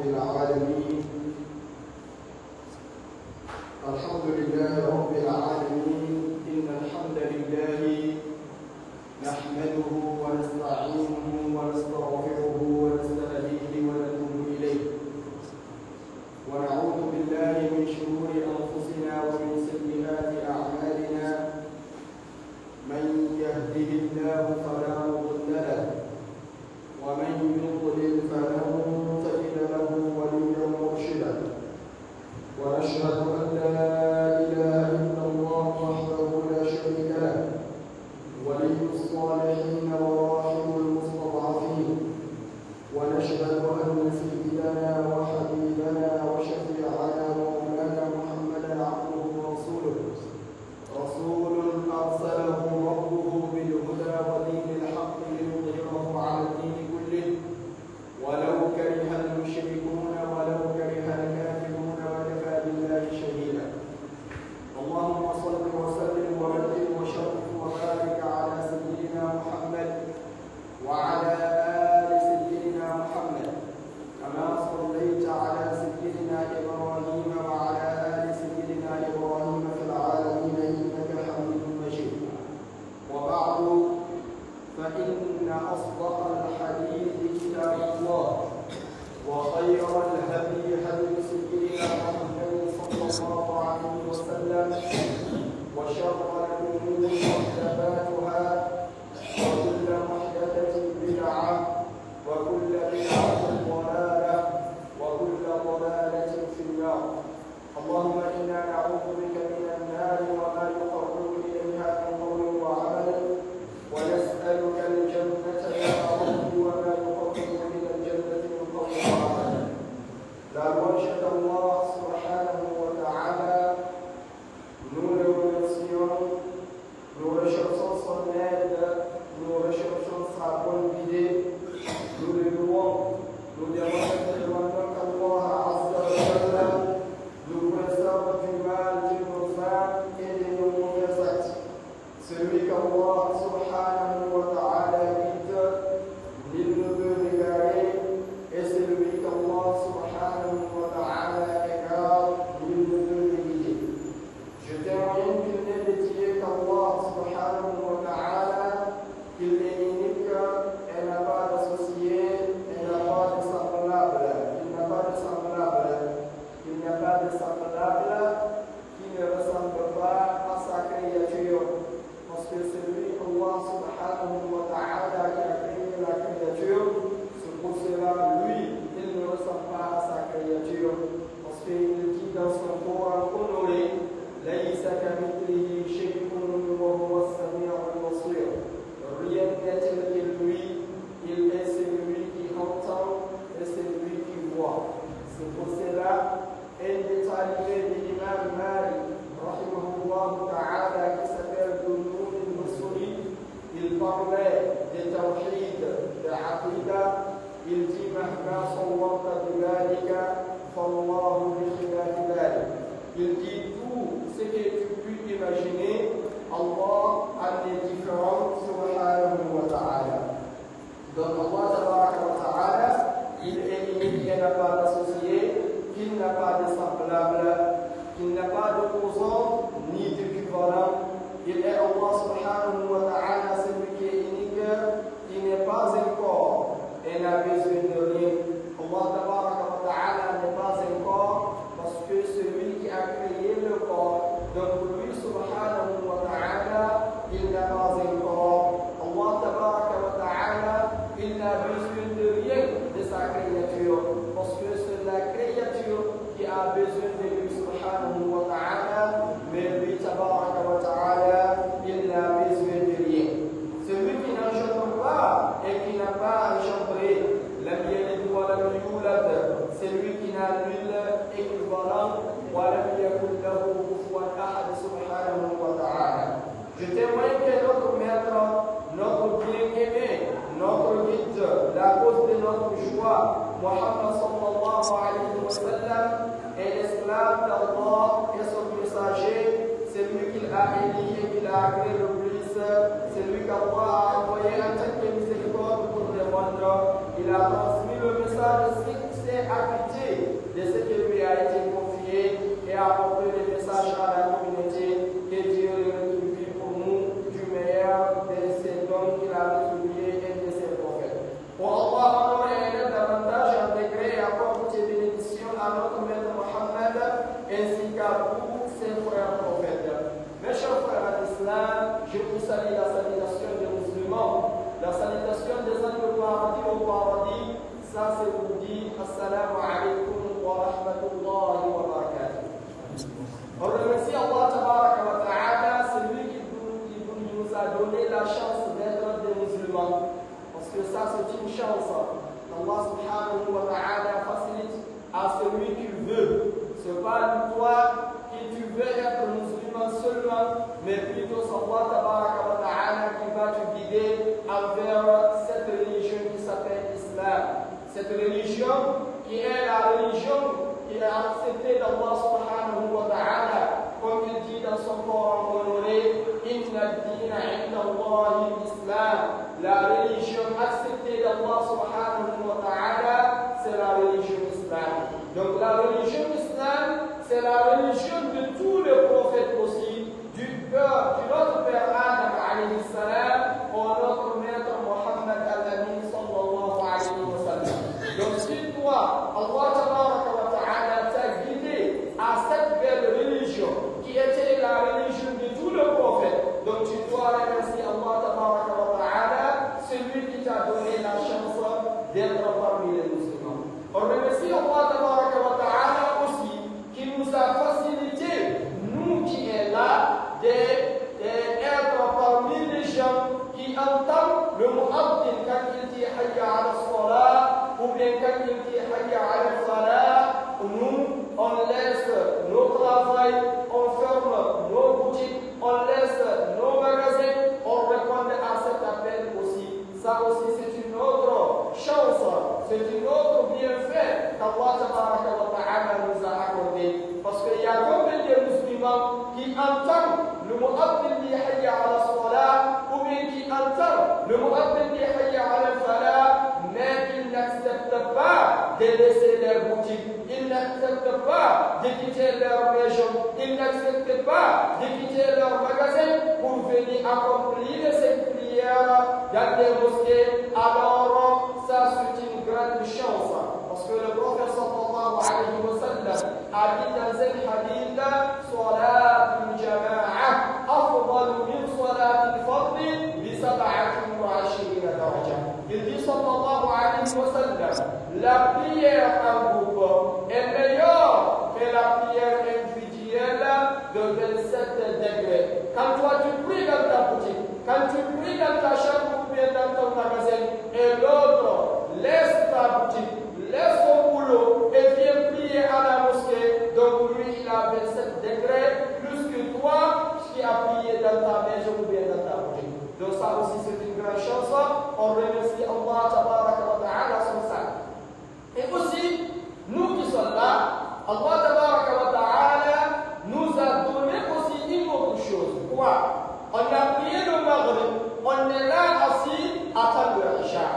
العالمين الحمد لله رب العالمين إن الحمد لله نحمده ونستعينه ونستغفره ونستهديه ونتوب إليه ونعوذ بالله من شرور أنفسنا ومن سيئات أعمالنا من يهده الله فلا مضل له ومن يضلل فلن تجد له وليا مرشدا ونشهد أن لا إله إلا الله وحده لا شريك له ولي الصالحين وراحم المستضعفين ونشهد أن سيدنا وحبيبنا وشفيعنا ومولانا محمدا عبده ورسوله رسول أرسله ربه بالهدى ودين الحق ليظهره على الدين كله ولو كره المشركون ولو كره الكافرون وكفى بالله شهيدا اللهم صل وسلم وبارك وشرف وبارك على سيدنا محمد وعلى آل سيدنا محمد كما صليت على سيدنا إبراهيم وعلى آل سيدنا إبراهيم في العالمين إنك حميد مجيد وبعد فإن أصدق الحديث كتاب الله وخير الهدي هدي سيدنا محمد صلى الله عليه وسلم وشر الأمور محدثاتها وكل محدثة بدعة وكل بدعة ضلالة وكل ضلالة في النار اللهم إنا نعوذ بك من النار وما يقرب إليها من قول وعمل ونسألك الجنة يا رب وما يقرب من الجنة من قول وعمل لا وجه الله سبحانه وتعالى nous le remercions, nous recherchons son aide, nous recherchons sa bonne idée, nous le louons, nous demandons qu'Allah Azza wa Jalla nous préserve du mal de nos âmes et de nos mauvais actes. Celui qu'Allah subhanahu wa ta'ala guide, nul ne peut l'égarer, et celui qu'Allah subhanahu wa ta'ala égare, nul ne peut le guider. Je témoigne qu'il n'est dédié qu'Allah subhanahu wa ta'ala, qu'il est unique et n'a pas d'associé, et n'a pas de semblable, qu'il n'a pas de semblable, qu'il n'y a pas de semblable, qui ne ressemble pas à sa créature. Parce que c'est lui, Allah subhanahu wa ta'ala, qui a créé la créature, c'est pour cela, lui, il ne ressemble pas à sa créature. Parce qu'il dit dans son Coran honoré, ليس كمثله شيء وهو السميع البصير. Rien n'est tel que lui, il est celui qui entend et celui qui voit. C'est pour cela, un des talibés de l'imam Malik, rahimahullah ta'ala, qui s'appelle Dunoun al-Masuri, il parlait de tawhid, de aqida, il dit mahma sawwata bilalika, fallahu bi khilafi dhalik. Il dit tout ce que tu peux imaginer, Allah en est différent, subhanahu wa ta'ala. Donc Allah tabaraka wa ta'ala, il est unique, il n'a pas d'associé, qu'il n'a pas de semblable, qu'il n'a pas d'opposant ni d'équivalent. Il est Allah subhanahu wa ta'ala, celui qui est unique, qui n'est pas un corps et n'a besoin de rien. Allah tabaraka wa ta'ala n'est pas un corps parce que celui qui a créé le corps, donc lui subhanahu wa ta'ala, il n'a pas un corps. Allah tabaraka wa ta'ala, il n'a besoin de rien de sa créature, parce que c'est la créature qui a besoin de lui subhanahu wa ta'ala, mais lui tabaraka wa ta'ala, il n'a besoin de rien. Celui qui n'engendre pas et qui n'a pas engendré, lam yalid wa lam yulad, celui qui n'a nul équivalent, wa lam yakun lahu kufuwan ahad subhanahu wa ta'ala. Je témoigne que notre maître, notre bien-aimé, notre guide, la cause de notre joie, Muhammad sallallahu alayhi wa sallam, est l'esclave d'Allah et son messager, c'est lui qu'il a éligé, qu'il a agréé le plus, c'est lui qu'Allah a envoyé en tant que miséricorde pour le monde. Il a transmis le message rester acquitté de ce qui lui a été confié et apporter le message à la communauté. Que Dieu le rétribue pour nous du meilleur de ses dons qu'il a rétribués et de ses prophètes. Pour Allah, honore et élève davantage en degré et apporte tes bénédictions à notre maître Mohammed ainsi qu'à tous ses frères prophètes. Mes chers frères d'Islam, je vous salue la salutation des musulmans, la salutation des âmes au paradis. Ça, c'est vous dit Assalamu alaikum wa rahmatullahi wa barakatuh. On remercie Allah tabaraka wa ta'ala, c'est lui qui nous a donné la chance d'être des musulmans. Parce que ça, c'est une chance. Allah subhanahu wa ta'ala facilite à celui qui veut. Ce n'est pas toi qui tu veux être musulman seulement, mais plutôt c'est Allah tabaraka wa ta'ala qui va te guider envers cette religion qui s'appelle Islam. Cette religion qui est la religion qui est acceptée d'Allah subhanahu wa ta'ala, comme il dit dans son Coran honoré, Inna ad-dina inda Allahi l'Islam. La religion acceptée d'Allah subhanahu wa ta'ala, c'est la religion islam. Donc la religion islam, c'est la religion de tous les prophètes aussi, du notre père Adam alayhi salam au notre maître Mohammed al-Amin sallallahu alayhi wa sallam. Donc si toi, Allah tabaraka wa ta'ala t'a guidé à cette belle religion qui était la religion de tous les prophètes, donc tu dois remercier Allah tabaraka wa ta'ala, celui qui t'a donné la chance d'être parmi les musulmans. On remercie Allah tabaraka wa ta'ala aussi qui nous a facilité, nous qui est là, d'être parmi les gens qui entendent le mu'addin quand il dit hayya ala salat ou bien quand il dit hayya ala salat. Nous, on laisse nos travail, on ferme nos boutiques, on laisse nos magasins, on répond à cet appel aussi. Ça aussi, c'est une autre chance, c'est une autre bienfait qu'Allah tabaraka wa ta'ala nous a accordé. Parce qu'il y a combien de musulmans qui entendent le mu'addin di hayya ala salat ou bien qui entendent le mu'addin di hayya ala falah, mais ils n'acceptent pas de laisser leur boutique, ils n'acceptent pas de quitter leur maison, ils n'acceptent pas de quitter leur magasin pour venir accomplir ces prières dans les mosquées. Alors ça, c'est une grande chance. Parce que le prophète sallallahu alayhi wa sallam a dit dans un hadith, Salatul Jama'a afdalu min Salatil Fardhi bi 27 daraja. Il dit sallallahu alayhi wa sallam, la prière en groupe est meilleure que la prière individuelle de 27 degrés. Quand toi tu pries dans ta boutique, quand tu pries dans ta chambre ou bien dans ton magasin, et l'autre laisse ta boutique, laisse son boulot et vient prier à la mosquée, donc lui il a 27 degrés plus que toi qui as prié dans ta maison ou bien dans ta boutique. Donc ça aussi c'est une grande chance. On remercie Allah tabaraka wa ta'ala sur ça. Et aussi, nous qui sommes là, Allah tabaraka wa ta'ala nous a donné aussi une autre chose. Quoi? On a prié le Maghrib, on est là assis à attendre le Isha.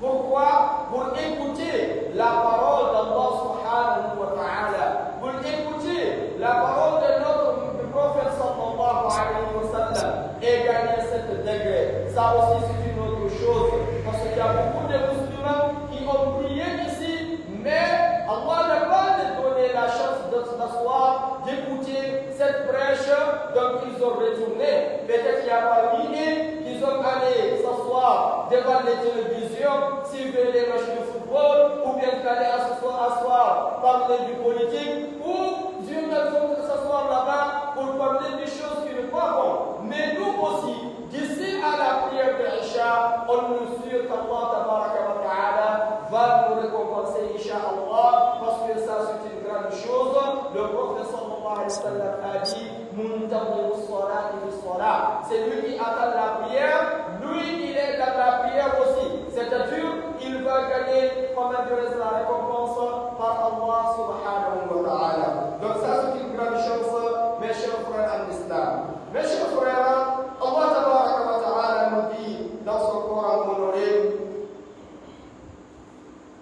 Pourquoi? Pour écouter la parole d'Allah subhanahu wa ta'ala, pour écouter la parole de notre prophète sallallahu alayhi wa sallam et gagner 7 degrés. Ça aussi c'est une autre chose. Parce qu'il y a beaucoup de musulmans qui ont prié ici, mais Allah n'a pas donné la chance de s'asseoir, d'écouter cette prêche, donc ils ont retourné. Peut-être qu'il y a parmi eux qui sont allés s'asseoir devant les télévisions, suivre les matchs de football, ou bien aller s'asseoir, parler du politique, ou Dieu n'a pas s'asseoir là-bas pour parler des choses qui ne sont pas bonnes. Mais nous aussi, d'ici à la prière de Isha, on nous sûr qu'Allah tabaraka wa ta'ala va nous récompenser, Inch'Allah, parce que ça c'est une grande chose. Le prophète sallallahu alayhi wa sallam a dit, Muntaziru salati bis salat. C'est lui qui attend la prière, lui il est dans la prière aussi. C'est-à-dire, il va gagner, comment dire, la récompense par Allah subhanahu wa ta'ala. Donc ça c'est une grande chose, mes chers frères en islam. Mes chers frères, Allah tabaraka wa ta'ala nous dit dans son Coran honoré,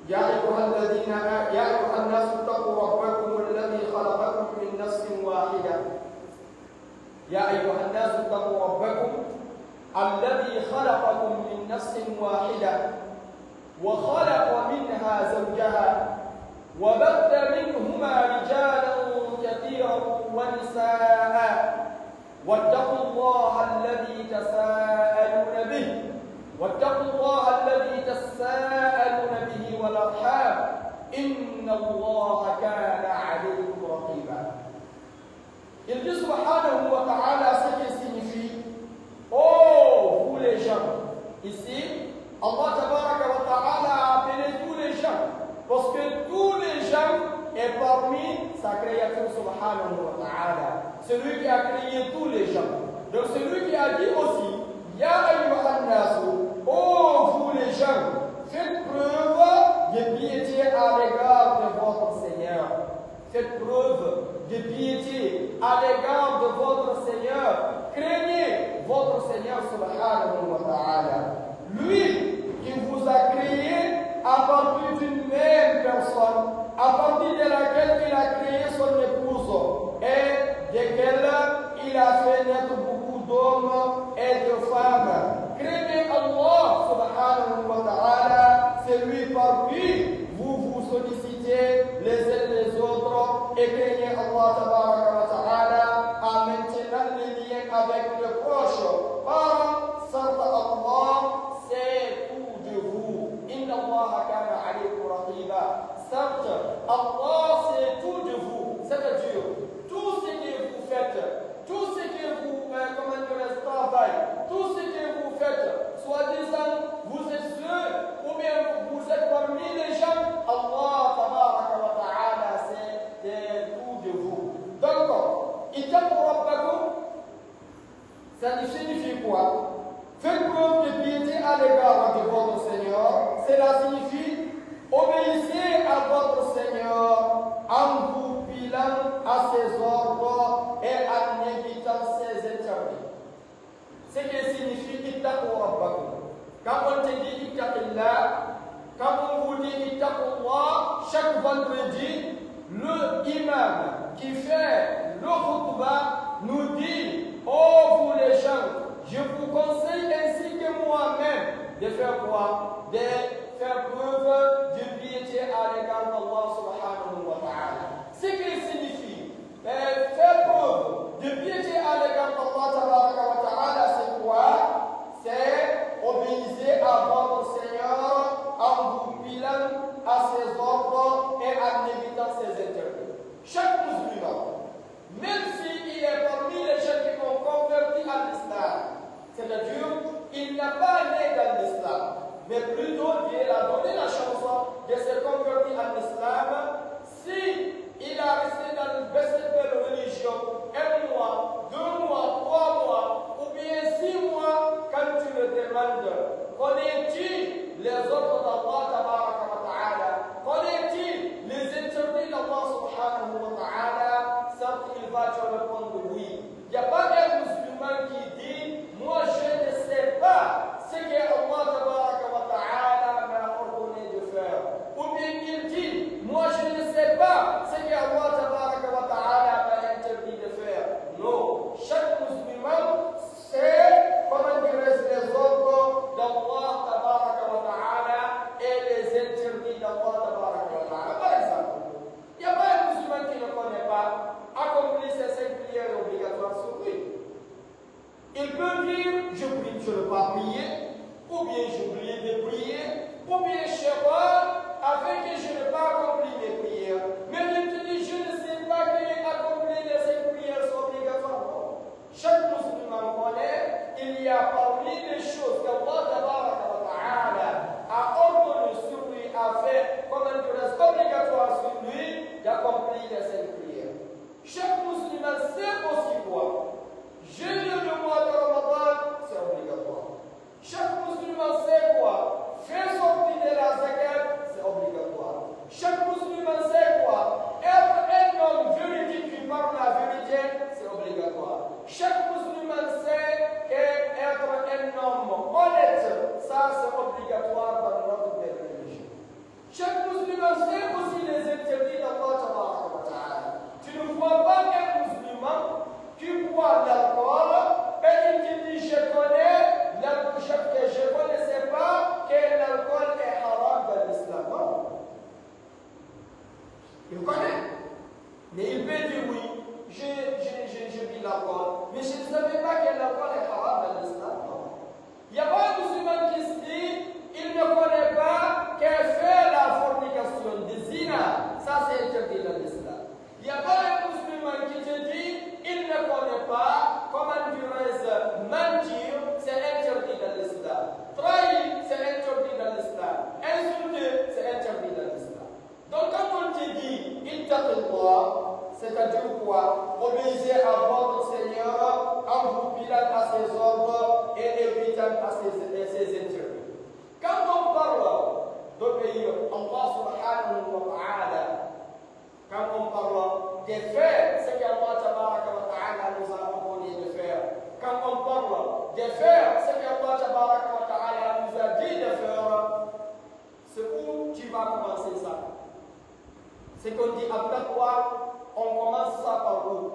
Ya يا أيها الناس اتقوا ربكم الذي خلقكم من نفس واحدة يا أيها الناس اتقوا ربكم الذي خلقكم من نفس واحدة وخلق منها زوجها وبث منهما رجالا كثيرا ونساء واتقوا الله الذي تساءلون به والأرحام إن الله كان عليكم رقيبا. Il dit subhanahu wa ta'ala ce qui signifie oh vous les gens. Ici Allah tabaraka wa ta'ala a appelé tous les gens parce que tous les gens est parmi sa créature subhanahu wa ta'ala, celui qui a créé tous les gens. Donc celui qui a dit aussi Ya ayyuhan nasu, oh vous les gens, faites preuve de piété à l'égard de votre Seigneur. Faites preuve de piété à l'égard de votre Seigneur. Craignez votre Seigneur subhanahu wa ta'ala. Lui qui vous a créé à partir d'une même personne, à partir de laquelle il a créé son épouse et desquelles il a fait naître beaucoup d'hommes et de femmes. Craignez Allah subhanahu wa ta'ala, c'est lui par qui vous sollicitez les uns les autres, et craignez Allah tabaraka wa ta'ala en maintenant les liens avec le proche. Par certes Allah, c'est tout de vous. Inna Allah kana alaykum raqiba. Certes, Allah c'est tout de vous, c'est-à-dire tout ce que vous faites, tout ce que vous travaillez, tout ce que vous faites, soi-disant vous êtes ceux ou bien vous êtes parmi les gens, Allah tabaraka wa ta'ala c'est tout de vous. Donc, ittaqu rabbakum, ça signifie quoi? Faites preuve de piété à l'égard de votre Seigneur. Cela signifie obéissez à votre Seigneur en vous pilant à ses ordres et en évitant ses interdits. Ce qui signifie ittaqu rabbakum. Quand on te dit ittaqillah, quand on vous dit ittaqullah, chaque vendredi, le imam qui fait le khutbah nous dit oh vous les gens, je vous conseille ainsi que moi-même de faire quoi? De faire preuve de piété à l'égard d'Allah subhanahu wa ta'ala. Ce qui signifie faire preuve de piété à l'égard d'Allah tabaraka wa ta'ala, c'est quoi? C'est obéir à votre Seigneur en vous pilant à ses ordres et en évitant ses interdits. Chaque musulman, même s'il est parmi les gens qui sont convertis à l'islam, c'est-à-dire il n'a pas né dans l'islam, mais plutôt Dieu a donné la chance de se convertir à l'islam, si il a resté dans cette belle religion 1 mois, 2 mois, 3 mois, ou bien 6 mois, quand tu le demandes, connais-tu les ordres d'Allah tabaraka wa ta'ala? Connais-tu les interdits d'Allah subhanahu wa ta'ala? Certes, il va te répondre oui. Il n'y a pas un musulman qui dit moi je ne sais pas ce que Allah tabaraka wa ta'ala m'a ordonné de faire. de faire ce qu'Allah Tabaraka wa Ta'ala nous a dit de faire, c'est où tu vas commencer ça. C'est qu'on dit après quoi, on commence ça par où?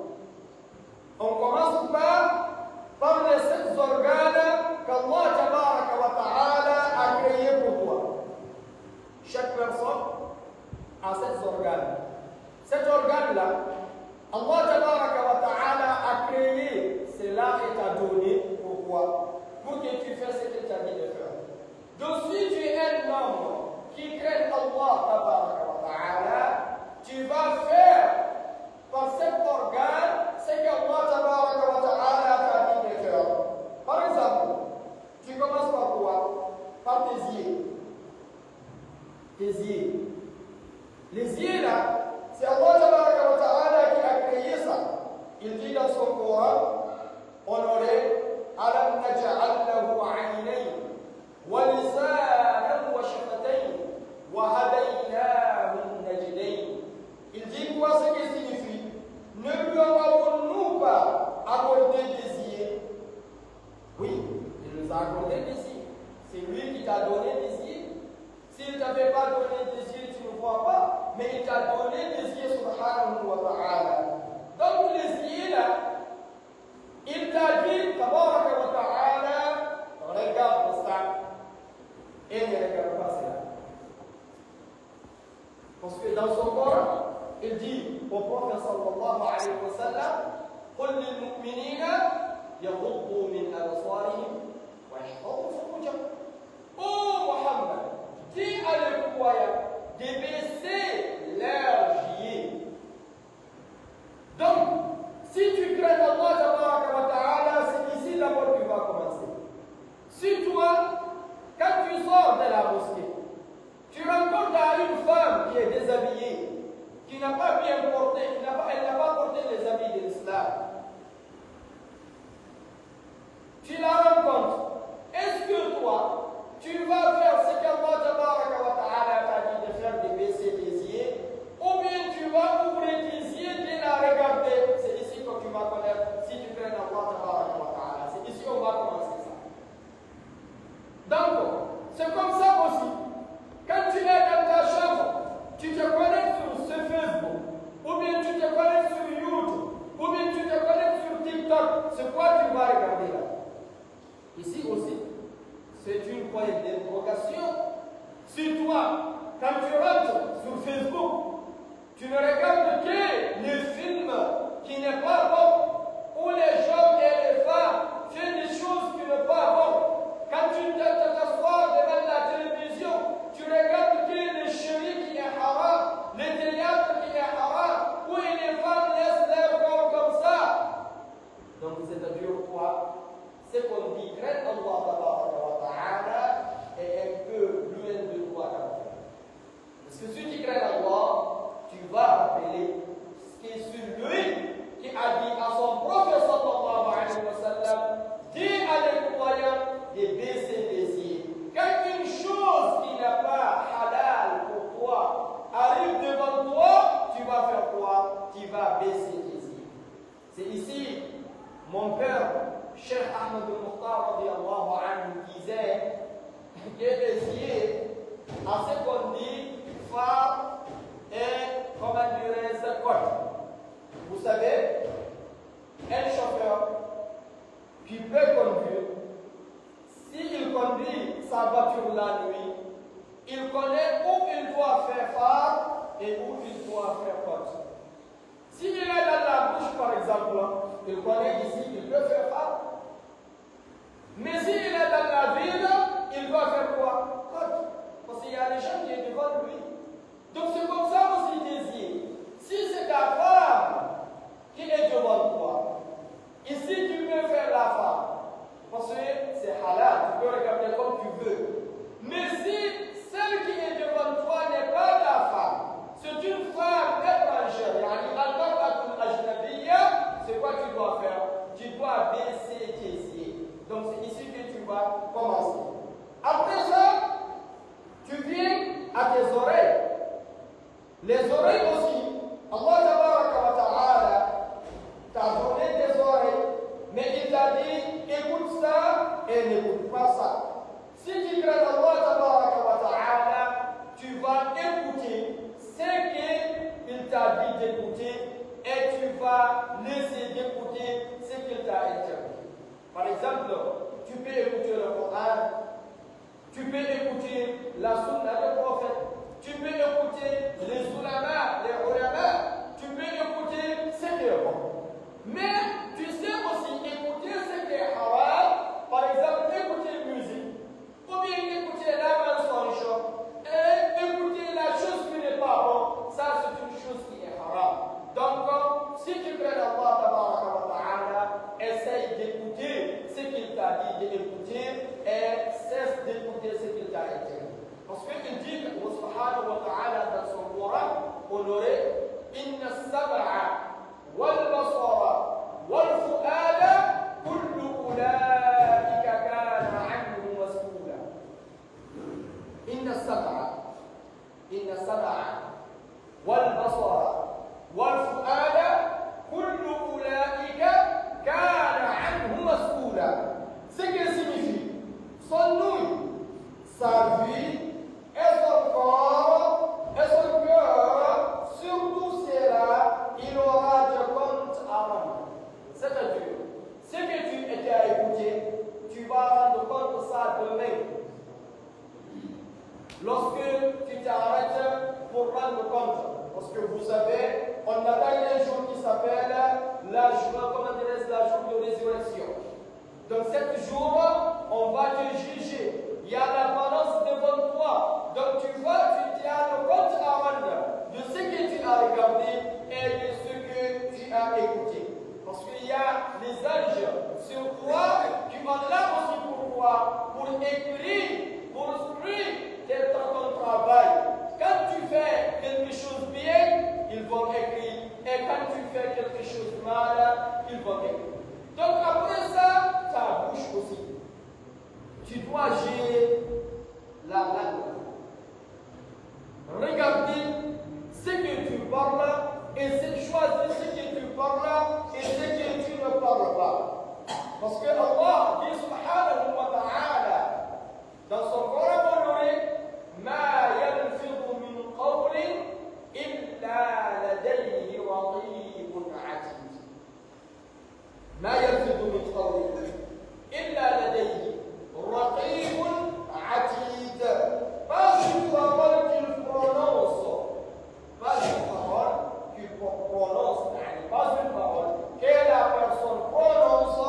On commence par les 7 organes qu'Allah Tabaraka wa Ta'ala a créés pour toi. Chaque personne a 7 organes. Cet organe-là, Allah Tabaraka wa Ta'ala a créé cela et t'a donné. Pourquoi? Pour que tu fasses ce qu'il t'a dit de faire. Donc si tu es un homme qui craint Allah Tabaraka wa Ta'ala, tu vas faire par cet organe ce qu'Allah Tabaraka wa Ta'ala t'a dit de faire. Par exemple, tu commences par quoi? Par tes yeux. Tes yeux. Les yeux là, c'est Allah Tabaraka wa Ta'ala qui a créé ça. Il dit dans son Coran, honoré, Alam naj'al lahu 'aynayn wa lisanan wa shafatayn wa hadaynahu najdayn. Il dit quoi ce qui signifie? Ne lui avons-nous pas accordé des yeux? Oui, il nous a accordé des yeux. C'est lui qui t'a donné des yeux. S'il ne t'avait pas donné des yeux, tu ne vois pas, mais il t'a donné des yeux, subhanahu wa ta'ala. Donc les yeux là, il t'a dit, tabaraka wa ta'ala, regarde ça, et ne regarde pas cela. Parce que dans son Coran, il dit au prophète sallallahu alayhi wa sallam, قل للمؤمنين يغضوا من أبصارهم ويحفظوا فروجهم. Oh Muhammad, dis à les croyants de baisser leurs yeux. Donc, si tu crains Allah Tabaraka wa Ta'ala, c'est ici d'abord que tu vas commencer. Si toi, quand tu sors de la mosquée, tu rencontres une femme qui est déshabillée, qui n'a pas bien porté, elle n'a pas porté les habits de l'islam. Tu la rencontres. Est-ce que toi, tu vas faire ce qu'Allah Tabaraka wa Ta'ala t'a dit de faire, de baisser tes yeux, ou bien tu vas ouvrir tes yeux et la regarder? C'est ici que tu vas connaître si tu crains Allah Tabaraka wa Ta'ala. C'est ici qu'on va commencer ça. Donc, c'est comme ça aussi. Quand tu es dans ta chambre, tu te connectes sur Facebook, ou bien tu te connectes sur YouTube, ou bien tu te connectes sur TikTok. C'est quoi tu vas regarder là? Ici aussi, c'est une point d'interrogation. Si toi, quand tu rentres sur Facebook, tu ne regardes que les films qui n'est pas bon, où les gens et les femmes font des choses qui ne sont pas bonnes. Quand tu t'assois devant la télévision, tu regardes que les chéris qui est haram, les théâtres qui est haram, où les femmes laissent leur corps comme ça. Donc c'est-à-dire quoi? Ce qu'on dit, crains Allah wa ta'ala est un peu loin de toi. Parce que si tu crains Allah, tu vas rappeler ce qui est sur lui qui a dit à son prophète sallallahu alayhi wa sallam, dis à les croyants de baisser les yeux. Quand une chose qui n'est pas halal pour toi arrive devant toi, tu vas faire quoi? Tu vas baisser les yeux. C'est ici, mon père, Cheikh Ahmed al-Mukhtar radiyallahu anhu, disait que les yeux, à ce qu'on dit, phare et, comment dirais-je, côte. Vous savez, un chauffeur qui peut conduire, s'il conduit sa voiture la nuit, il connaît où il doit faire phare et où il doit faire côte. S'il est dans la bouche, par exemple, il connaît ici, il peut faire phare. Mais s'il est dans la ville, il doit faire quoi? Côte. Parce qu'il y a des gens qui sont devant lui. Donc c'est comme ça aussi des yeux. Si c'est ta femme qui est devant toi, ici tu peux faire la femme. Parce que c'est halal, tu peux regarder comme tu veux. Mais si celle qui est devant toi n'est pas ta femme, c'est une femme étrangère, c'est quoi tu dois faire? Tu dois baisser tes yeux. Donc c'est ici que tu t'a dit d'écouter et tu vas laisser d'écouter ce qu'il t'a interdit. Par exemple, tu peux écouter le Coran, tu peux écouter la sunna du prophète, tu peux écouter les ulama, tu peux écouter ce qui est bon. Mais tu sais aussi écouter ce qui est haram, par exemple écouter la musique, ou bien écouter la mensonge, et écouter la chose qui n'est pas bon, ça c'est une chose qui est haram. Donc, si tu veux Allah, essaye d'écouter ce qu'il t'a dit d'écouter et cesse d'écouter ce qu'il t'a interdit. Parce qu'il dit, subhanahu wa ta'ala, dans son Coran honoré, Inna as-sam'a wal basara wal fu'ada kullu ulaika kana anhu mas'ula. Inna as-sam'a wal basara wal fu'ada kullu ulaika kana anhu mas'ula. Ce qui signifie son nouille, sa vie et son corps et son cœur, sur tout cela, il aura de compte à rendre. C'est-à-dire, ce que tu étais à écouter, tu vas rendre compte de ça demain. Lorsque tu t'arrêtes pour rendre compte, parce que vous savez, on attend un jour qui s'appelle la jour de résurrection. Donc, cet jour, on va te juger. Il y a la balance devant toi. Donc, tu as le compte à rendre de ce que tu as regardé et de ce que tu as écouté. Parce qu'il y a les anges sur toi qui vont là aussi pour toi, pour écrire, pour suivre ton travail. Quand tu fais quelque chose bien, ils vont écrire. Et quand tu fais quelque chose mal, ils vont écrire. Donc après ça, ta bouche aussi. Tu dois gérer la langue. Regardez ce que tu parles et choisir ce que tu parles et ce que tu ne parles pas. Parce que Allah dit subhanahu wa ta'ala dans son Coran honoré, ما يلفظ من قول إلا لديه رقيب عتيد. ما يلفظ من قول إلا لديه رقيب عتيد. Pas une parole qu'il prononce, pas une parole qu'il prononce, pas une parole que la personne prononce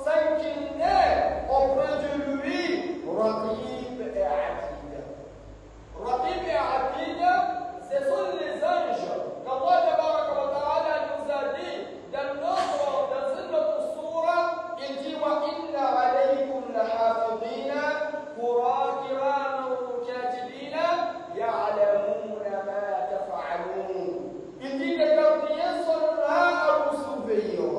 sans qu'il n'ait auprès de lui raqib et atid. Raqib et atid, ce sont les anges qu'Allah nous a dit dans une autre sourate. Il dit wa inna alaykum lahafidina كراما كاتبين يعلمون ما تفعلون. Il dit les gardiens sont là à vous surveiller,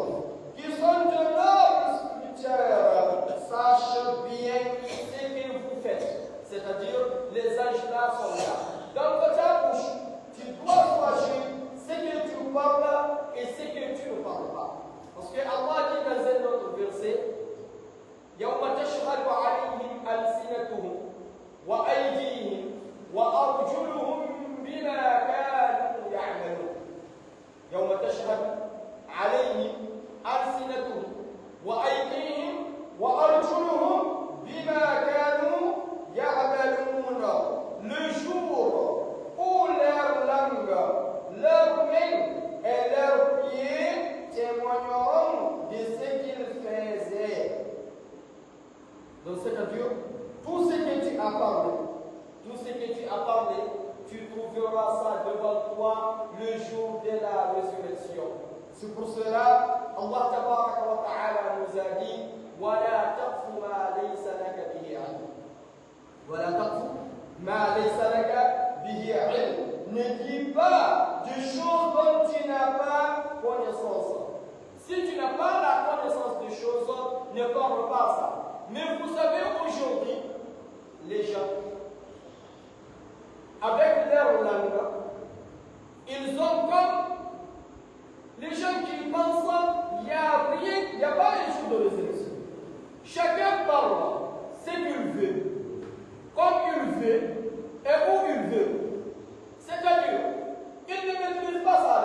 qui sont de nobles serviteurs. Sache bien ce que vous faites. C'est-à-dire, les anges là sont là. Dans ta bouche, tu dois choisir ce que tu parles et ce que tu ne parles pas. Parce que Allah dit dans un autre verset, يوم تشهد عليهم ألسنتهم وأيديهم وأرجلهم بما كانوا يعملون. يوم تشهد عليهم ألسنتهم وأيديهم وأرجلهم بما كانوا يعملون. Le jour où leur langue, leurs mains et leurs pieds témoigneront de ce qu'ils faisaient. Donc, c'est-à-dire, tout ce que tu as parlé, tu trouveras ça devant toi le jour de la résurrection. C'est pour cela, Allah tabaraka wa ta'ala nous a dit وَلَا تَقْفُ مَا لَيْسَ لَكَ بِهِ عِلْمٌ. وَلَا تَقْفُ مَا لَيْسَ لَكَ بِهِ عِلْمٌ. Ne dis pas des choses dont tu n'as pas connaissance. Si tu n'as pas la connaissance des choses, ne parle pas ça. Mais vous savez, aujourd'hui, les gens, avec leur langue, ils ont comme les gens qui pensent qu'il n'y a rien, il n'y a pas un jour de résurrection. Chacun parle ce qu'il veut, comme il veut et où il veut. C'est-à-dire, il ne maîtrise pas sa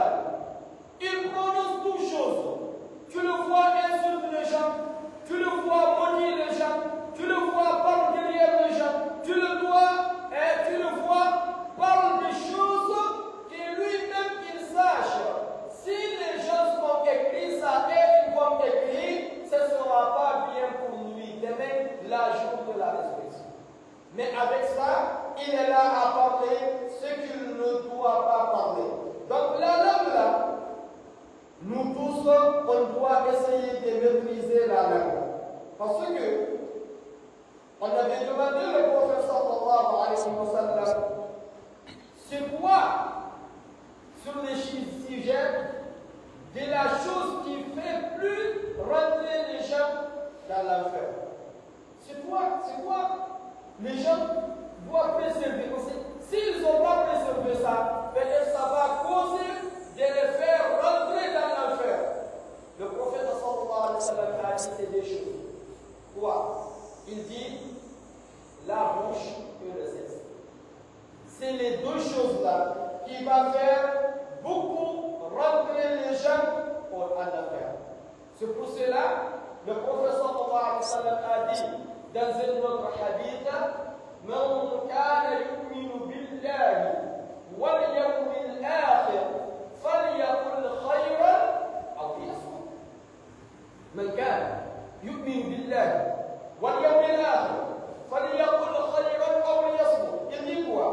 essayer de maîtriser la langue. Parce que on avait demandé le prophète sallallahu alayhi wa sallam, c'est quoi sur les sujets de la chose qui fait plus rentrer les gens dans l'enfer. C'est quoi les gens doivent préserver. S'ils n'ont pas préservé ça, peut-être ça va causer de les faire rentrer dans l'enfer. Le prophète sallallahu alayhi wa sallam a dit ces deux choses. Quoi? Il dit la bouche et le sexe. C'est les deux choses-là qui vont faire beaucoup rentrer les gens en enfer. C'est pour cela le prophète sallallahu alayhi wa sallam a dit dans un autre hadith, من كان يؤمن بالله واليوم الآخر فليقل خيرا أو ليصمت. من كان يؤمن بالله واليوم الآخر فليقل خيرا أو ليصمت. Il dit quoi?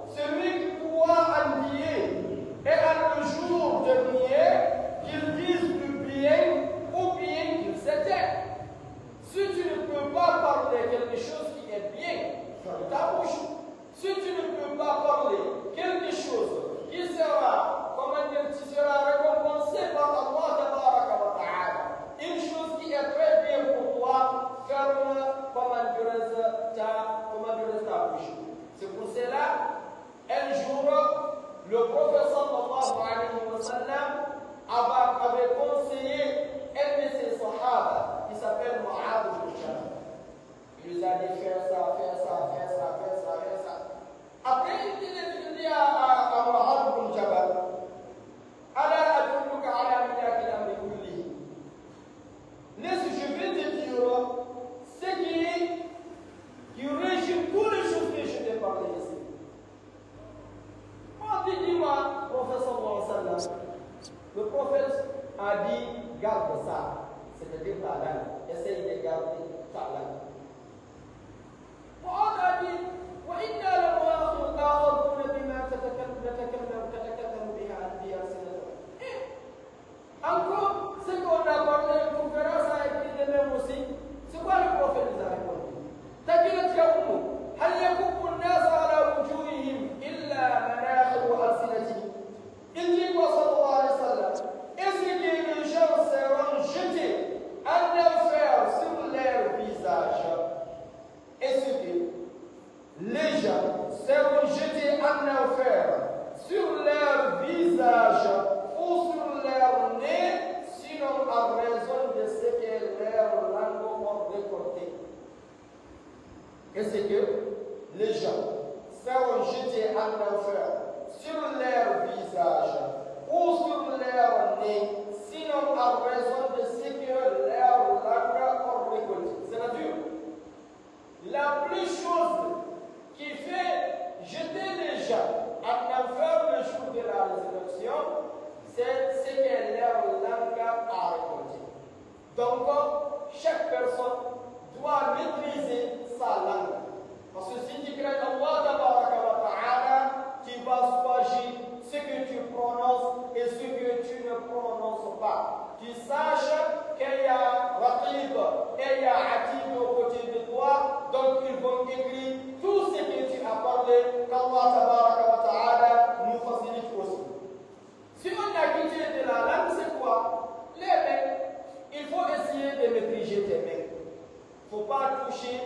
Celui qui croit en Dieu et en le jour dernier, qu'il dise du bien ou bien qu'il se tait. Si tu ne peux pas parler quelque chose qui est bien, ferme ta bouche. Si tu ne peux pas parler quelque chose qui sera, comment dire, qui sera récompensé par Allah tabaraka wa ta'ala, une chose qui est très bien pour toi, ferme, comment dire, ta bouche. C'est pour cela, un jour, le prophète sallallahu alayhi wa sallam avait conseillé un de ses sahaba qui s'appelle Mu'adh ibn Jabal. Il lui a dit faire ça. Après, il dit à Mu'adh ibn Jabal, Ala adulluka ala milaki al-amri kullihi. Je vais te dire ce qui régit toutes les choses que je t'ai parlé ici. Dis-moi, prophète sallallahu alayhi wa sallam, le prophète a dit garde ça, c'est-à-dire ta langue, essaye de garder ta langue. Mu'adh a dit وإنا لمؤاخذون بما تتكلم بها ألسنتهم. Encore, ce qu'on a parlé en conférence a écrit de même aussi. C'est quoi le prophète nous a répondu? تكلت يوم هل يكب الناس على وجوههم إلا مناخر ألسنتهم. Il dit quoi sallallahu alayhi wa sallam? Est-ce que les gens seront jetés en enfer sur leur visage? Est-ce que les gens seront jetés en enfer sur leur visage ou sur leur nez, sinon en raison de ce que leur langue ont récolté? Est-ce que les gens seront jetés en enfer sur leur visage ou sur leur nez, sinon en raison de ce que leur langue ont récolté? C'est-à-dire, la plus chose qui fait jeter les gens en enfer le jour de la résurrection, c'est ce que leur langue a récolté. Donc, chaque personne doit maîtriser sa langue. Parce que si tu crains Allah tabaraka wa ta'ala, tu vas choisir ce que tu prononces et ce que tu ne prononces pas. Tu saches qu'il y a Raqib et il y a Atid aux côtés de toi, donc ils vont écrire tout ce que tu as parlé, qu'Allah tabaraka wa ta'ala nous facilite aussi. Si on a quitté de la langue, c'est quoi? Les mains. Il faut essayer de maîtriser tes mains. Il ne faut pas toucher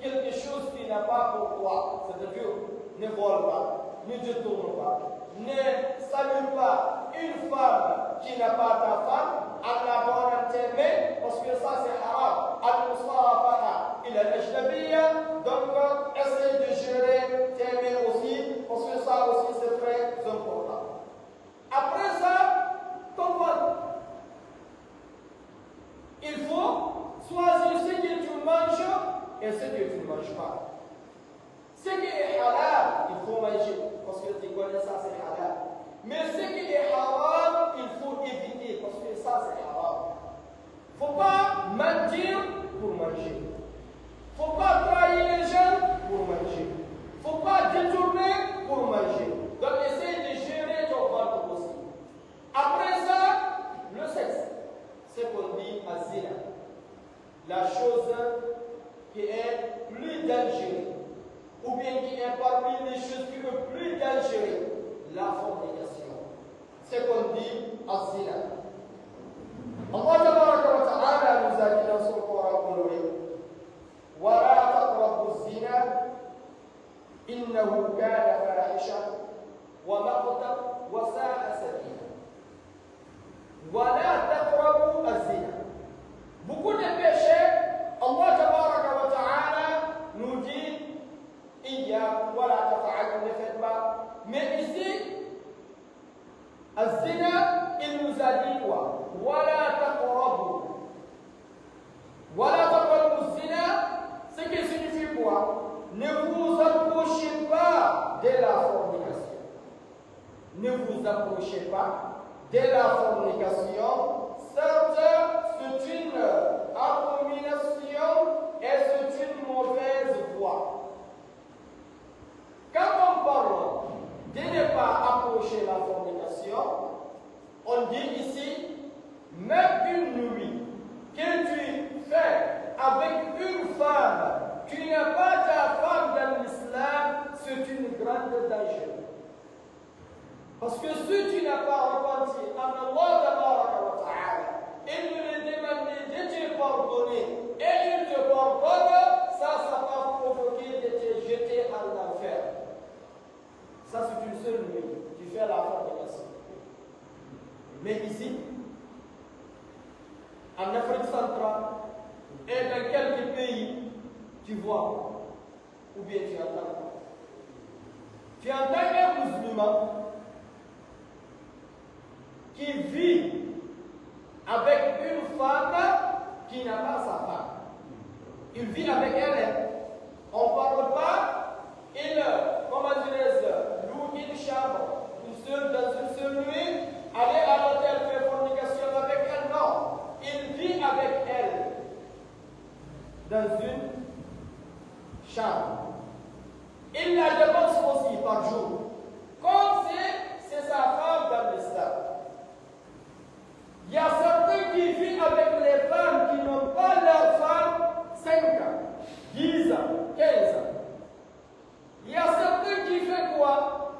quelque chose qui n'a pas pour toi. C'est-à-dire, ne vole pas, ne détourne pas, ne salue pas une femme qui n'a pas ta femme en la donnant tes mains, parce que ça c'est haram. Al-Musafaha il al-Ajnabiyya, donc essaye de gérer tes mains aussi, parce que ça aussi c'est très important. Après ça, ton ventre. Il faut choisir ce que tu manges et ce que tu ne manges pas. Ce qui est halal, il faut manger, parce que tu connais ça, c'est halal. Mais ce qui est haram, il faut éviter, parce que ça, c'est haram. Il ne faut pas mentir pour manger. Il ne faut pas trahir les gens pour manger. Il ne faut pas détourner pour manger. Donc, essaye de gérer ton ventre aussi. Après ça, le sexe. Ce qu'on dit إنه كان فاحشة ومقتا وساء سبيلا ولا تقربوا الزنا. Beaucoup de péchés, Allah tabaraka wa ta'ala nous dit إياكم ولا تفعلوا, ne faites pas. Mais ici, الزنا, il nous a dit quoi? ولا تقربوا. ولا تقربوا الزنا, ce qui signifie quoi? Ne vous approchez pas de la fornication. Ne vous approchez pas de la fornication. Certes, c'est une abomination et c'est une mauvaise voie. Quand on parle de ne pas approcher la fornication, on dit ici, même une nuit que tu fais avec une femme qui n'est pas ta femme dans l'islam, c'est une grande danger. Parce que si tu n'as pas repenti à Allah tabaraka wa ta'ala, il lui demande de te pardonner et il te pardonne, ça va provoquer de te jeter à l'enfer. Ça c'est une seule nuit, tu fais la fornication. Mais ici, en Afrique centrale et dans quelques pays, tu vois, ou bien tu entends. Tu entends un musulman qui vit avec une femme qui n'a pas sa femme. Il vit avec elle. On ne parle pas, il, comment dirais-je, loue une chambre, dans une seule nuit, aller à l'hôtel, faire fornication avec elle. Non, il vit avec elle dans une chambre. Il la dépense aussi par jour. Comme c'est sa femme dans l'islam. Il y a certains qui vivent avec les femmes qui n'ont pas leur femme 5 ans, 10 ans, 15 ans. Il y a certains qui font quoi?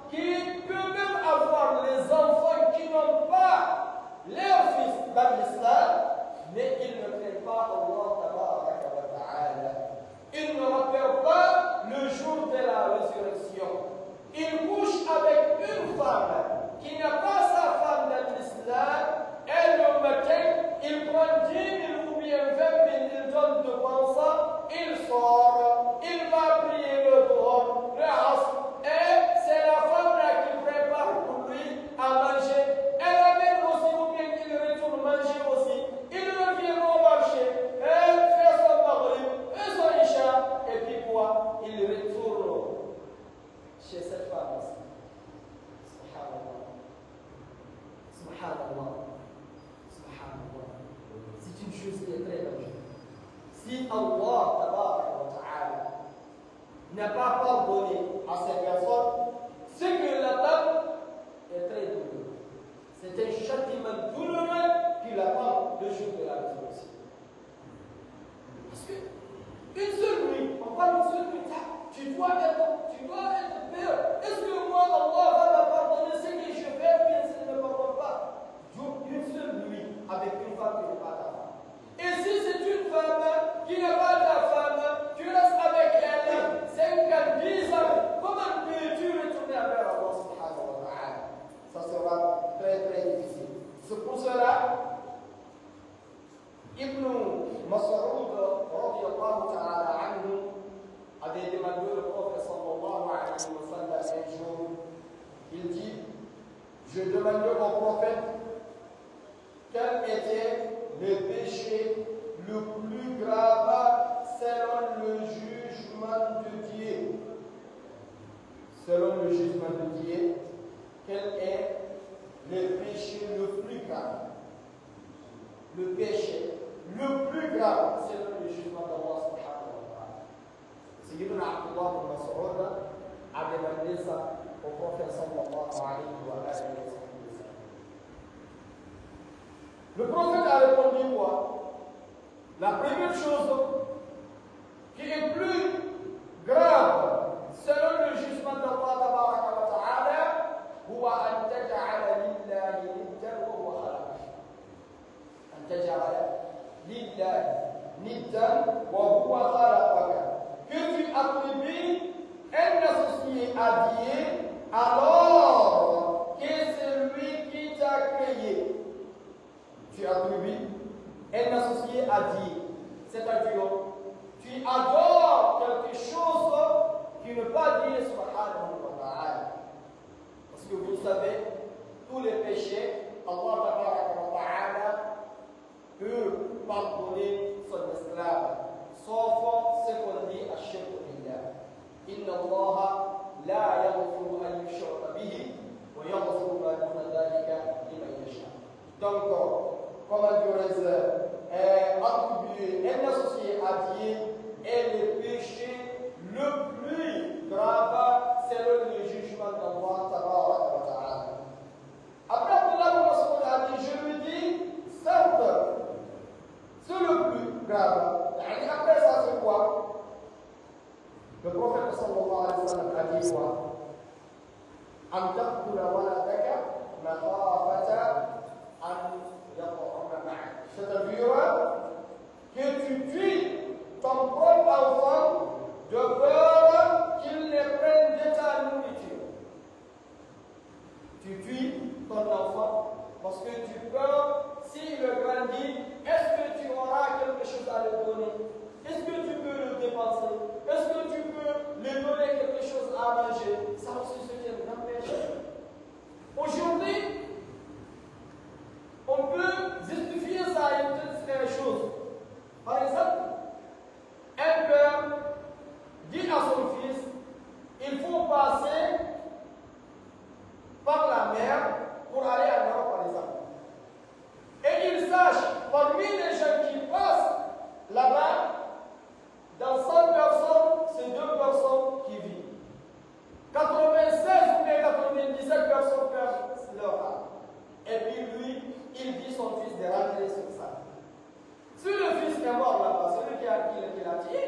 Qui peuvent même avoir les enfants qui n'ont pas leur fils dans l'islam, mais ils ne craignent pas Allah tabaraka wa ta'ala. Ils ne rappellent pas le jour de la résurrection. Ils couchent avec une femme qui n'a pas sa femme dans l'islam. Et le matin, il prend 10 000 ou bien 20 000, il donne de ça, il sort, il va prier le dehors, le asr, et c'est la femme là qui prépare pour lui à manger. Elle amène aussi, ou bien qu'il retourne manger aussi. Il revient au marché, elle fait son maghrib, et son isha, et puis quoi? Il retourne chez cette femme aussi. Subhanallah. Subhanallah. C'est une chose qui est très dangereuse. Si Allah tabaraka wa ta'ala n'a pas pardonné à ces personnes, ce que l'attend est très douloureux. C'est un châtiment douloureux qui l'attend le jour de la résurrection. Parce que une seule nuit, on parle d'une seule nuit, tu dois être peur. Est-ce que moi, Allah va me pardonner ce que je fais ou bien s'il ne me pardonne pas? Une seule nuit avec une femme qui n'est pas ta femme. Et si c'est une femme qui n'est pas ta femme, tu restes avec elle 5 ans, 10 ans, comment peux-tu retourner vers Allah subhanahu wa ta'ala? Ça sera très très difficile. C'est pour cela, Ibn Mas'ud radiyallahu ta'ala anhu avait demandé au prophète sallallahu alayhi wa sallam un jour, il dit, je demandais au prophète quel était le péché le plus grave selon le jugement de Dieu. Selon le jugement de Dieu, quel est le péché le plus grave? Le péché le plus grave selon le jugement d'Allah subhanahu wa ta'ala. Sayyidina Abdullah ibn Mas'ud a demandé ça au prophète sallallahu alayhi wa sallam. Le prophète a répondu quoi? La première chose qui est plus grave selon le jugement d'Allah tabaraka wa ta'ala, huwa an taj'ala lillahi niddan wa huwa khalaqak. An taj'ala lillahi niddan wa huwa khalaqak. Que tu attribues un associé a dit, alors que celui qui t'a créé, tu attribues un associé à Dieu, c'est-à-dire tu adores quelque chose qui ne peut pas dire subhanahu wa ta'ala. Parce que vous savez, tous les péchés, Allah peut pardonner son esclave, sauf ce qu'on dit à Shirk billah. Inna Allah la yaghfiru an yushraka bihi wa yaghfiru ma duna dhalika liman yasha. Donc, comment dirais-je, attribuer un associé à Dieu est le péché le plus grave selon le jugement d'Allah ta'ala. Après, Allah a dit, je lui dis, certes, c'est le plus grave. Et après ça, c'est quoi? Le prophète sallallahu alayhi wa sallam a dit quoi? An taqtula waladaka makhafata an yata'ama ma'ak. C'est-à-dire que tu tues ton propre enfant de peur qu'il ne prenne de ta nourriture. Tu tues ton enfant parce que tu peur, s'il grandit, est-ce que tu auras quelque chose à lui donner? Est-ce que tu peux le dépenser? Est-ce que tu peux lui donner quelque chose à manger? Ça aussi, c'est un grand péché. Aujourd'hui, on peut justifier ça à une telle chose. Par exemple, un père dit à son fils, il faut passer par la mer pour aller à Europe, par exemple. Et il sache, parmi les gens qui passent là-bas, dans 100 personnes, c'est 2 personnes qui vivent. 96 ou bien 97 personnes perdent leur âme. Et puis lui, il dit son fils de rentrer sur ça. Si le fils est mort là-bas, c'est lui qui l'a tué.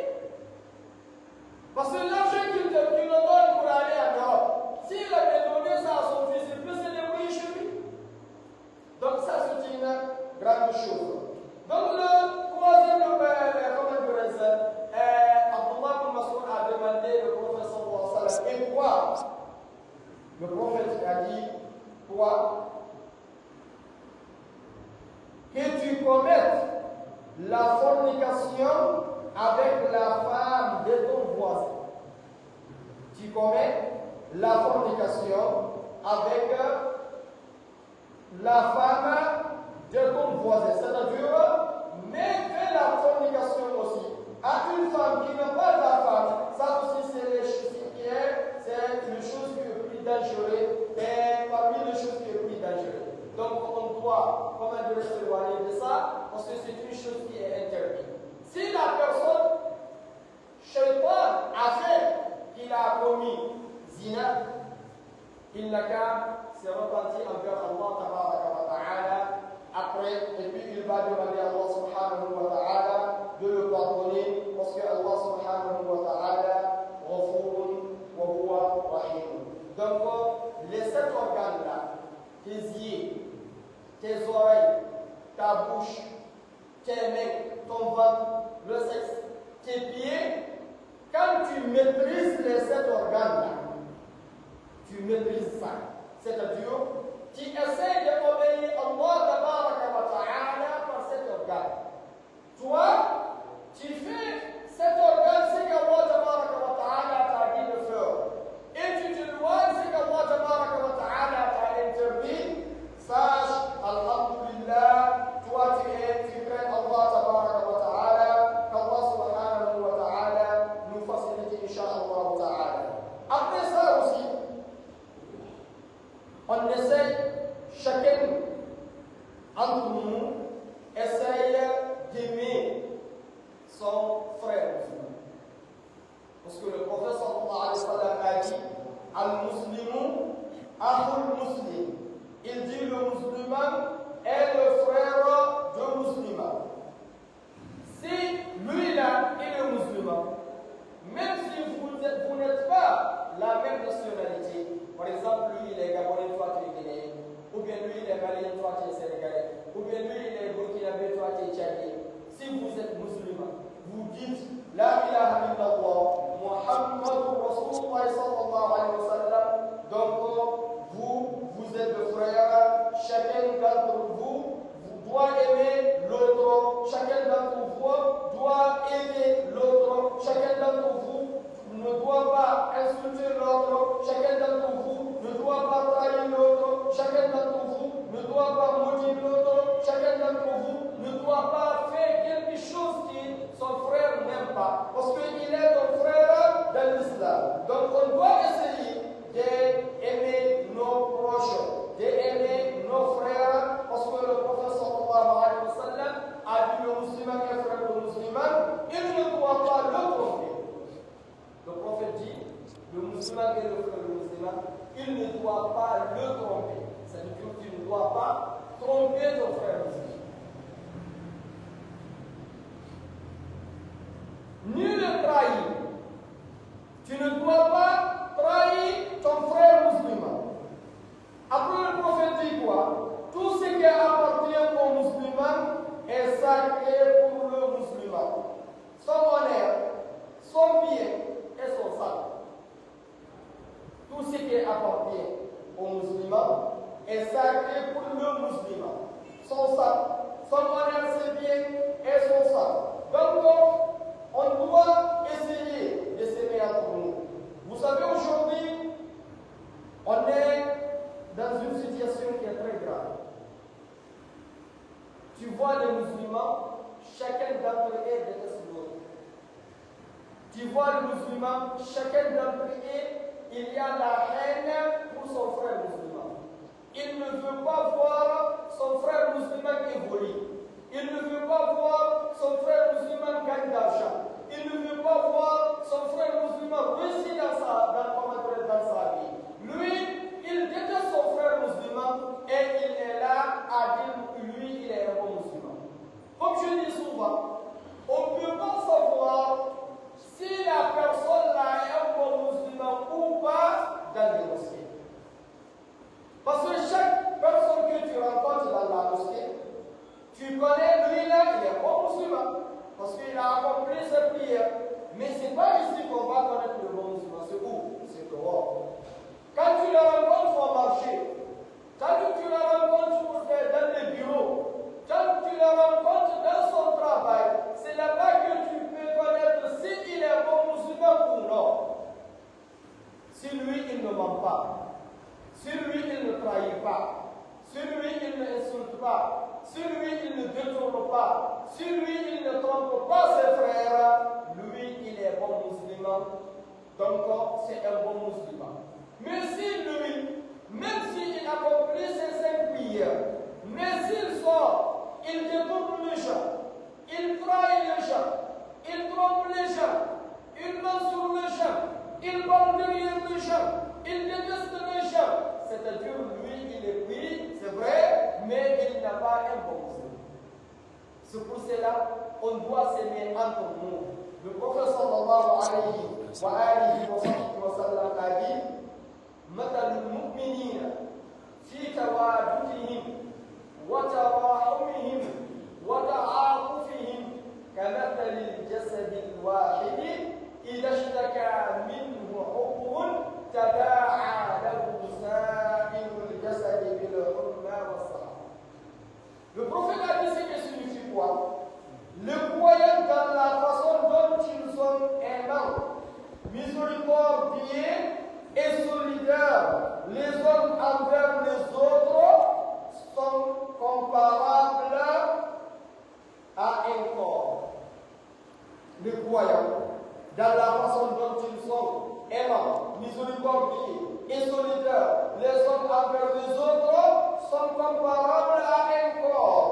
Parce que l'argent qu'il le donne pour aller en Europe, s'il avait donné ça à son fils, il peut se débrouiller chez lui. Donc ça, c'est une grande chose. Donc le troisième, Abdullah bin Mas'ud a demandé le prophète sallallahu alayhi wa sallam, et quoi? Le prophète a dit, quoi? Que tu commettes la fornication avec la femme de ton voisin. Tu commets la fornication avec la femme de ton voisin. C'est-à-dire, mais fais la fornication aussi à une femme qui n'est pas ta femme. Ça aussi, c'est les choses qui est plus dangereux. Et parmi les choses qui est plus dangereux. Donc, on doit, comment dire, s'éloigner de ça, parce que c'est une chose qui est interdite. Si la personne, Shaitan, a fait qu'il a commis zina, il n'a qu'à se repentir envers Allah ta'ala après, et puis il va demander à Allah subhanahu wa ta'ala de le pardonner, parce que Allah subhanahu wa ta'ala ghafurun wa huwa rahim. Donc, les 7 organes-là, tes yeux, tes oreilles, ta bouche, tes mains, ton ventre, le sexe, tes pieds, quand tu maîtrises les 7 organes-là, tu maîtrises ça. C'est-à-dire, tu essaies d'obéir Allah ta'ala par cet organe. Toi, tu fais cet organe, c'est qu'Allah ta'ala t'a dit de faire. Et tu te loignes, c'est qu'Allah ta'ala t'a interdit. Sache, alhamdulillah, toi tu crains Allah ta'ala, qu'Allah subhanahu wa ta'ala nous facilite, insha'Allah ta'ala. Après ça aussi, on essaie, chacun entre nous, essaye d'aimer son frère musulman. Parce que le prophète sallallahu alayhi wa sallam a dit, Al-Muslimu, Akhul Muslim. Il dit le musulman est le frère du musulman. Si lui-là est le musulman, même si vous n'êtes pas la même nationalité, par exemple, lui il est gabonais, toi tu es guinéen, ou bien lui il est malien, toi tu es sénégalais, ou bien lui il est burkinabé, toi tu es tchadien. Si vous êtes musulman, vous dites La ilaha illallah, Muhammadur Rasulullah sallallahu alayhi wa sallam. Donc, vous êtes le frère, chacun d'entre vous doit aimer l'autre, chacun d'entre vous doit aider l'autre, chacun d'entre vous ne doit pas insulter l'autre, chacun d'entre vous ne doit pas trahir l'autre, chacun d'entre vous ne doit pas maudire l'autre, chacun d'entre vous ne doit pas faire quelque chose qui son frère n'aime pas, parce qu'il est ton frère dans l'islam. Donc on doit essayer d'aimer nos proches, d'aimer nos frères, parce que le prophète sallallahu alayhi wa sallam a dit le musulman est frère de musulman, il ne doit pas le tromper. Le prophète dit, le musulman est le frère du musulman, il ne doit pas le tromper. C'est-à-dire que tu ne dois pas tromper ton frère musulman. Ni le trahir. Tu ne dois pas trahir ton frère musulman. Après le prophète dit quoi? Tout ce qui appartient au musulman est sacré pour le musulman. Son honneur, son bien et son sang. Tout ce qui appartient au musulman est sacré pour le musulman. Son sang, son honneur, ses biens et son sang. Donc, on doit essayer de s'aimer entre nous. Vous savez, aujourd'hui, on est dans une situation qui est très grave. Tu vois les musulmans, chacun d'entre eux déteste l'autre. Tu vois les musulmans, chacun d'entre eux, il y a la haine pour son frère musulman. Il ne veut pas voir son frère musulman évoluer. Il ne veut pas voir son frère musulman gagner d'argent. Il ne veut pas voir son frère musulman réussir dans sa vie. Lui, il déteste son frère musulman et il est là à dire que lui, il est un bon musulman. Comme je dis souvent, on ne peut pas savoir si la personne là est un bon musulman ou pas dans les mosquées. Parce que chaque personne que tu rencontres dans la mosquée, tu connais lui là, il est bon musulman. Parce qu'il a accompli ses prières. Mais ce n'est pas ici qu'on va connaître le bon musulman. C'est où? C'est dehors. Quand tu le rencontres au marché, quand tu le rencontres dans les bureaux, quand tu le rencontres dans son travail, c'est là-bas que tu peux connaître s'il est bon musulman ou non. Si lui, il ne ment pas. Si lui, il ne trahit pas. Si lui, il ne insulte pas. Si lui, il ne détourne pas. Si lui, il ne trompe pas ses frères, lui, il est bon musulman. Donc, c'est un bon musulman. Mais si lui, même s'il accomplit ses 5 prières, mais s'il sort, il détourne les gens, il trahit les gens, il trompe les gens, il ment sur les gens, il parle derrière les gens, il déteste les gens, c'est-à-dire lui, il est pris, c'est vrai, mais il n'a pas un bon musulman. C'est pour cela qu'on doit s'aimer entre nous. Le prophète sallallahu alayhi wa sallam a dit مثل المؤمنين في توادهم وتراحمهم وتعاطفهم كمثل الجسد الواحد إذا اشتكى منه عضو تداعى له سائر الجسد بالحمى والسهر. Le prophète a dit ce qui signifie quoi? Le croyant dans la façon dont ils sont aimants, miséricordieux et solidaires les uns envers les autres sont comparables à un corps. Les croyants, dans la façon dont ils sont aimants, miséricordieux et solidaires les uns envers les autres, sont comparables à un corps.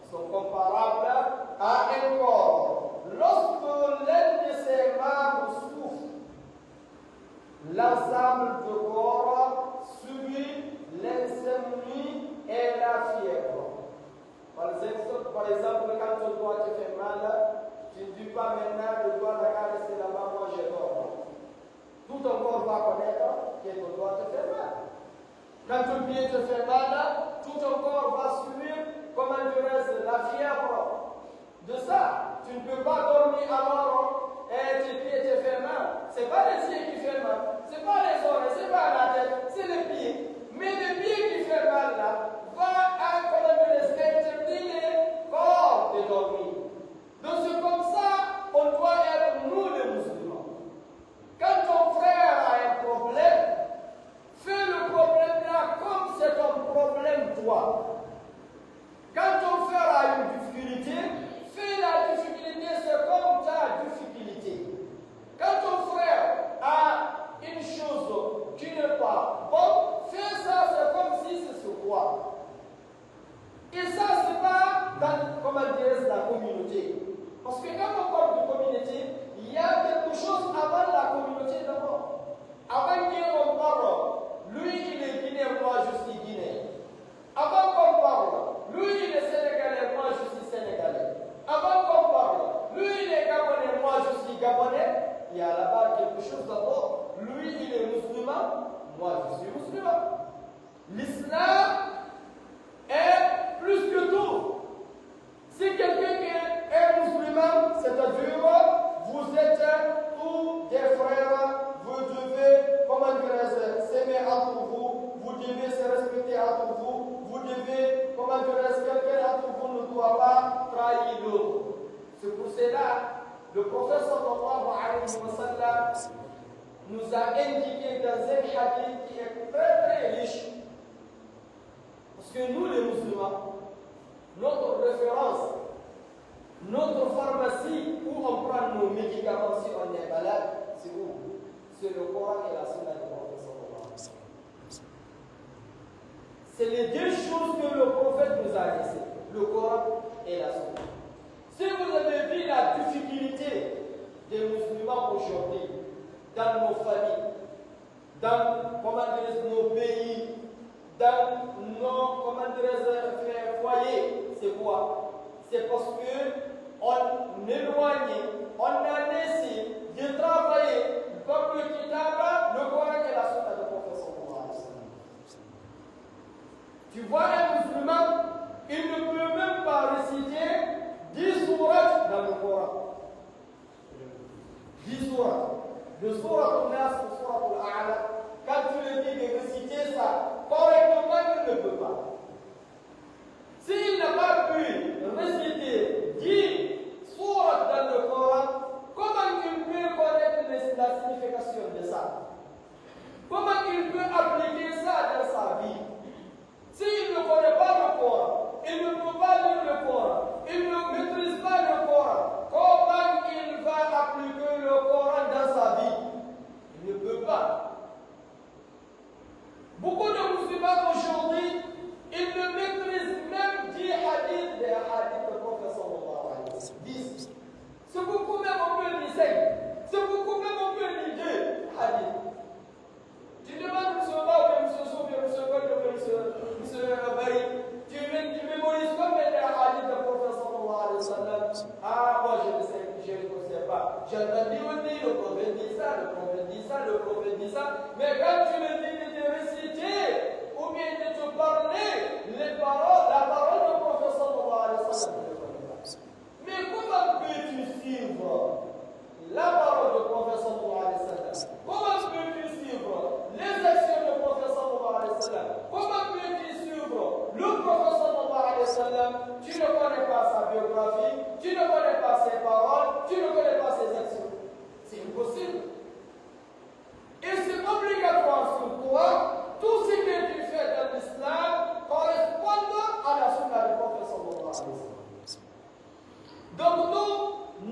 Sont comparables à un corps. Lorsque l'un de ces membres souffre, l'ensemble du corps subit l'insomnie et la fièvre. Par exemple, quand ton doigt te fait mal, tu ne dis pas maintenant le doigt n'a qu'à rester là-bas, moi j'ai tort. Tout ton corps va connaître que ton doigt te fait mal. Quand ton pied te fait mal, tout ton corps va subir, comment dirais-je, la fièvre. De ça, tu ne peux pas dormir alors et tes pieds te font mal. foi. Quand ton frère a une difficulté, fais la difficulté, c'est comme ta difficulté. Quand ton frère a une chose qui n'est pas bonne, fais ça, c'est comme si c'est sur toi. Et ça, c'est pas dans, comment dire, la communauté. Parce que quand on parle de communauté, il y a quelque chose avant la communauté d'abord. Avant qu'on parle, lui il est guinéen, moi je suis guinéen. Avant qu'on parle, lui il est sénégalais, moi je suis sénégalais. Avant qu'on parle, lui il est gabonais, moi je suis gabonais. Il y a là-bas quelque chose d'abord. Lui il est musulman, moi je suis musulman. L'islam est plus que tout. Si quelqu'un est musulman, c'est-à-dire vous êtes tous des frères, vous devez, comment dirais-je, s'aimer entre vous, vous devez se respecter entre vous, vous devez, comment dirais-je, quelqu'un entre vous ne doit pas trahir l'autre. C'est pour cela, le prophète sallallahu alayhi wa sallam nous a indiqué dans un hadith qui est très très riche. Parce que nous les musulmans, notre référence, notre pharmacie où on prend nos médicaments si on est malade, c'est où? C'est le Coran et la Sunna du prophète sallallahu alayhi wa sallam. C'est les deux choses que le prophète nous a laissées, le Coran et la Sunna. Si vous avez vu la difficulté des musulmans aujourd'hui, dans nos familles, dans nos pays, dans nos foyers, c'est quoi? C'est parce qu'on éloigne, on a laissé de travailler comme le Kitab, le Coran et la Sunna du prophète sallallahu alayhi wa sallam. Tu vois un musulman, il ne peut même pas réciter 10 sourates dans le Coran. 10 sourates. De sourate al-Nas ou sourate al-A'la, quand tu lui dis de réciter ça correctement, il ne peut pas. S'il n'a pas pu réciter 10 sourates dans le Coran, comment il peut connaître la signification de ça? Comment il peut appliquer ça dans sa vie? S'il ne connaît pas le Coran, il ne peut pas lire le Coran, il ne maîtrise pas le Coran, comment il va appliquer le Coran dans sa vie? Il ne peut pas. Beaucoup de musulmans aujourd'hui, ils ne maîtrisent même 10 hadiths des hadiths du prophète sallallahu alayhi wa sallam. 10. C'est beaucoup même on peut lire 5. C'est beaucoup même on peut lire 2 hadiths. Tu demandes M. Ba, M. Souf, M. Gold, M. Bari, tu mémorises combien de hadiths du prophète sallallahu alayhi wa sallam? Ah, moi je ne sais pas. J'entends dire le prophète dit ça, le prophète dit ça, le prophète dit ça. Mais quand tu me dis de te réciter, ou bien de te parler les paroles, la parole du prophète sallallahu alayhi wa sallam, mais comment peux-tu suivre la parole du prophète sallallahu alayhi wa sallam? Comment peux-tu suivre les actions du prophète sallallahu alayhi wa sallam? Comment peux-tu suivre le prophète sallallahu alayhi wa sallam? Tu ne connais pas sa biographie, tu ne connais pas ses paroles, tu ne connais pas ses actions. C'est impossible. Et c'est obligatoire sur toi, tout ce que tu fais dans l'islam correspond à la sunna du prophète sallallahu alayhi wa sallam. Donc nous,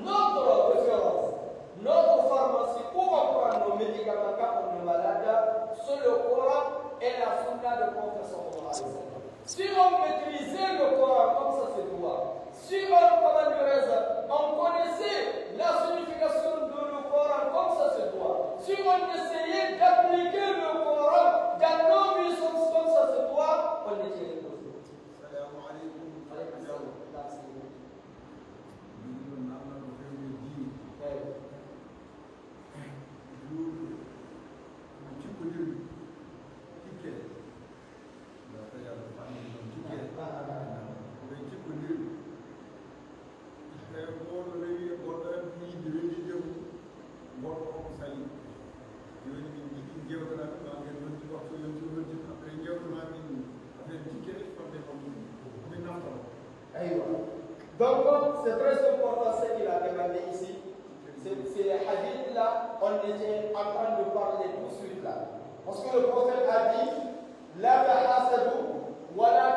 notre référence, notre pharmacie, où on prend nos médicaments quand on est malade, c'est le Coran et la sunna du prophète sallallahu alayhi wa sallam. Si on maîtrisait le Coran comme ça se doit, si on connaissait la signification de le Coran comme ça se doit, si on essayait d'appliquer le Coran dans nos vies comme ça se doit, on était les choses. Salam alaikum. Donc, c'est très important ce qu'il a demandé ici. C'est les hadiths là, on était en train de parler tout de suite là. Parce que le prophète a dit, la tahasadu, wa la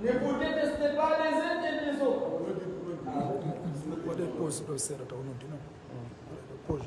Ne vous détestez pas les uns et les autres. Pode pause, professor, tá? Não, pause.